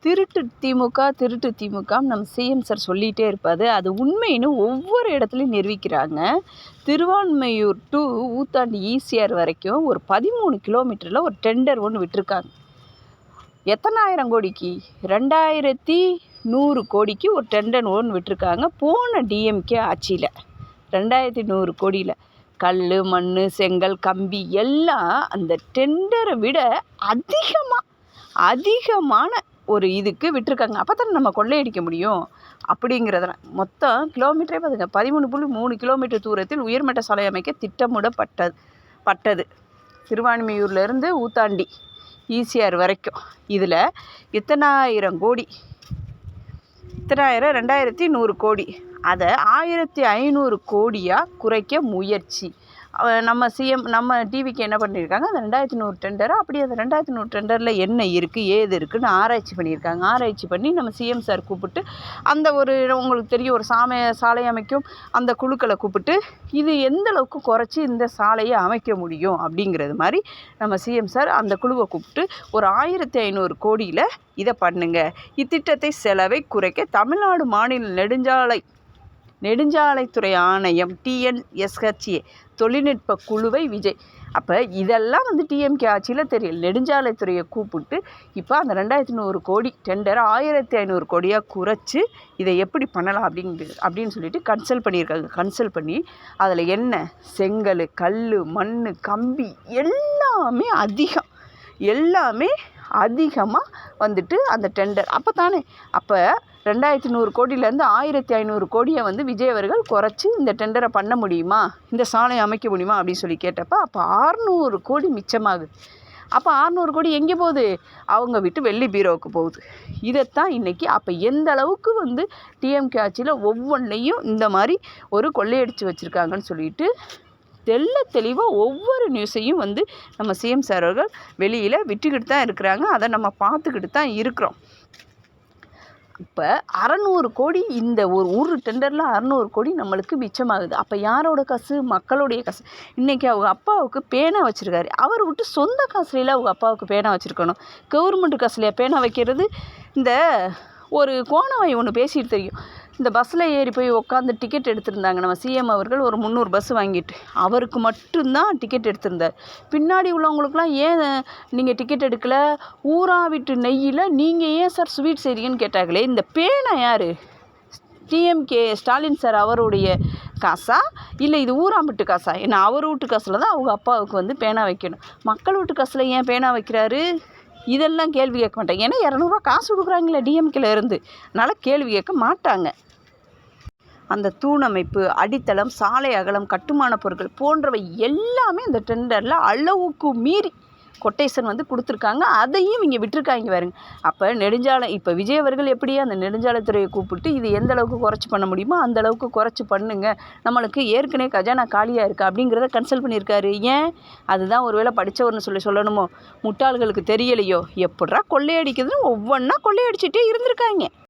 திருட்டு திமுக திருட்டு திமுகன்னு நம்ம சிஎம் சார் சொல்லிகிட்டே இருப்பார். அது உண்மைன்னு ஒவ்வொரு இடத்துலையும் நிரூபிக்கிறாங்க. திருவான்மையூர் டு ஊத்தாண்டி ஈசிஆர் வரைக்கும் ஒரு 13 கிலோமீட்டரில் ஒரு டெண்டர் ஒன்று விட்டுருக்காங்க. எத்தனாயிரம் கோடிக்கு? 2100 கோடிக்கு ஒரு டெண்டர் ஒன்று விட்டுருக்காங்க. போன டிஎம்கே ஆட்சியில் 2100 கோடியில் கல், மண், செங்கல், கம்பி எல்லாம் அந்த டெண்டரை விட அதிகமான ஒரு இதுக்கு விட்டுருக்காங்க. அப்போ தானே நம்ம கொள்ளையடிக்க முடியும் அப்படிங்கிறதுல மொத்தம் கிலோமீட்டரே பார்த்துங்க 13.3 கிலோமீட்டர் தூரத்தில் உயர்மட்ட சாலை அமைக்க திட்டமிடப்பட்டது. திருவான்மியூர்லேருந்து ஊத்தாண்டி ஈசிஆர் வரைக்கும். இதில் எத்தனாயிரம் கோடி? 2100 கோடி. அதை 1500 கோடியாக குறைக்க முயற்சி. நம்ம சிஎம் நம்ம டிவிக்கு என்ன பண்ணியிருக்காங்க, அந்த 2100 டெண்டரை அப்படியே அந்த 2100 டெண்டரில் என்ன இருக்குது ஏது இருக்குதுன்னு ஆராய்ச்சி பண்ணியிருக்காங்க. ஆராய்ச்சி பண்ணி நம்ம சிஎம் சார் கூப்பிட்டு அந்த ஒரு உங்களுக்கு தெரியும் ஒரு சாலை அமைக்கும் அந்த குழுக்களை கூப்பிட்டு இது எந்த அளவுக்கு குறைச்சி இந்த சாலையை அமைக்க முடியும் அப்படிங்கிறது மாதிரி நம்ம சிஎம் சார் அந்த குழுவை கூப்பிட்டு ஒரு 1500 கோடியில் இதை பண்ணுங்க, இத்திட்டத்தை செலவை குறைக்க தமிழ்நாடு மாநில நெடுஞ்சாலைத்துறை ஆணையம் TNSHA தொழில்நுட்ப குழுவை விஜய். அப்போ இதெல்லாம் டிஎம்கே ஆட்சியில் தெரியல. நெடுஞ்சாலைத்துறையை கூப்பிட்டு இப்போ அந்த 2100 கோடி டெண்டரை 1500 கோடியாக குறைச்சி இதை எப்படி பண்ணலாம் அப்படின்னு சொல்லிட்டு கன்சல்ட் பண்ணியிருக்காங்க. கன்சல்ட் பண்ணி அதில் என்ன செங்கல், கல், மண், கம்பி எல்லாமே அதிகமாக அந்த டெண்டர் அப்போ 2100 கோடியிலேருந்து 1500 கோடியை விஜய் அவர்கள் குறைச்சி இந்த டெண்டரை பண்ண முடியுமா, இந்த சாலையை அமைக்க முடியுமா அப்படின்னு சொல்லி கேட்டப்போ அப்போ 600 கோடி மிச்சமாகுது. அப்போ 600 கோடி எங்கே போகுது? அவங்க விட்டு வெள்ளி பீரோவுக்கு போகுது. இதைத்தான் இன்றைக்கி அப்போ எந்த அளவுக்கு டிஎம்கே ஆட்சியில் ஒவ்வொன்றையும் இந்த மாதிரி ஒரு கொள்ளையடித்து வச்சுருக்காங்கன்னு சொல்லிட்டு தெளிவாக ஒவ்வொரு நியூஸையும் நம்ம சிஎம் சார் அவர்கள் வெளியில் விட்டுக்கிட்டு தான் இருக்கிறாங்க. அதை நம்ம பார்த்துக்கிட்டு தான் இருக்கிறோம். இப்போ 600 கோடி இந்த ஒரு டெண்டரில் 600 கோடி நம்மளுக்கு மிச்சமாகுது. அப்போ யாரோட காசு? மக்களுடைய காசு. இன்றைக்கி அவங்க அப்பாவுக்கு பேனா வச்சுருக்காரு. அவர் விட்டு சொந்த காசுலையில் அவங்க அப்பாவுக்கு பேனா வச்சுருக்கணும். கவர்மெண்ட் காசுலையா பேனா வைக்கிறது? இந்த ஒரு கோணவாய் ஒன்று பேசிட்டு தெரியும். இந்த பஸ்ஸில் ஏறி போய் உட்காந்து டிக்கெட் எடுத்திருந்தாங்க நம்ம சிஎம் அவர்கள். ஒரு 300 பஸ் வாங்கிட்டு அவருக்கு மட்டும்தான் டிக்கெட் எடுத்திருந்தார். பின்னாடி உள்ளவங்களுக்குலாம் ஏன் நீங்கள் டிக்கெட் எடுக்கலை, ஊரா விட்டு நெய்யில் நீங்கள் ஏன் சார் ஸ்வீட் செய்றீங்கன்னு கேட்டாங்களே. இந்த பேனா யார்? டிஎம்கே ஸ்டாலின் சார் அவருடைய காசா இல்லை இது ஊராம்பட்டு காசா? ஏன்னா அவர் வீட்டு காசில் தான் அவங்க அப்பாவுக்கு பேனா வைக்கணும். மக்கள் வீட்டு காசில் ஏன் பேனா வைக்கிறாரு? இதெல்லாம் கேள்வி கேட்க மாட்டாங்க. ஏன்னா 200 ரூபா காசு கொடுக்குறாங்களே டிஎம்கேல இருந்து, அதனால் கேள்வி கேட்க மாட்டாங்க. அந்த தூணமைப்பு, அடித்தளம், சாலை அகலம், கட்டுமான பொருட்கள் போன்றவை எல்லாமே அந்த டெண்டரில் அளவுக்கு மீறி கொட்டேஷன் கொடுத்துருக்காங்க. அதையும் இங்கே விட்டுருக்காங்க பாருங்க. அப்போ இப்போ விஜய் அவர்கள் எப்படி அந்த நெடுஞ்சாலைத்துறையை கூப்பிட்டு இது எந்த அளவுக்கு குறைச்சி பண்ண முடியுமோ அந்த அளவுக்கு குறைச்சி பண்ணுங்க, நம்மளுக்கு ஏற்கனவே கஜானா காலியாக இருக்குது அப்படிங்கிறத கன்சல்ட் பண்ணியிருக்காரு. ஏன்? அதுதான் ஒருவேளை படித்தவர்னு சொல்லணுமோ? முட்டாள்களுக்கு தெரியலையோ? எப்படா கொள்ளையடிக்கிறதுன்னு ஒவ்வொன்றா கொள்ளையடிச்சிட்டே இருந்திருக்காங்க.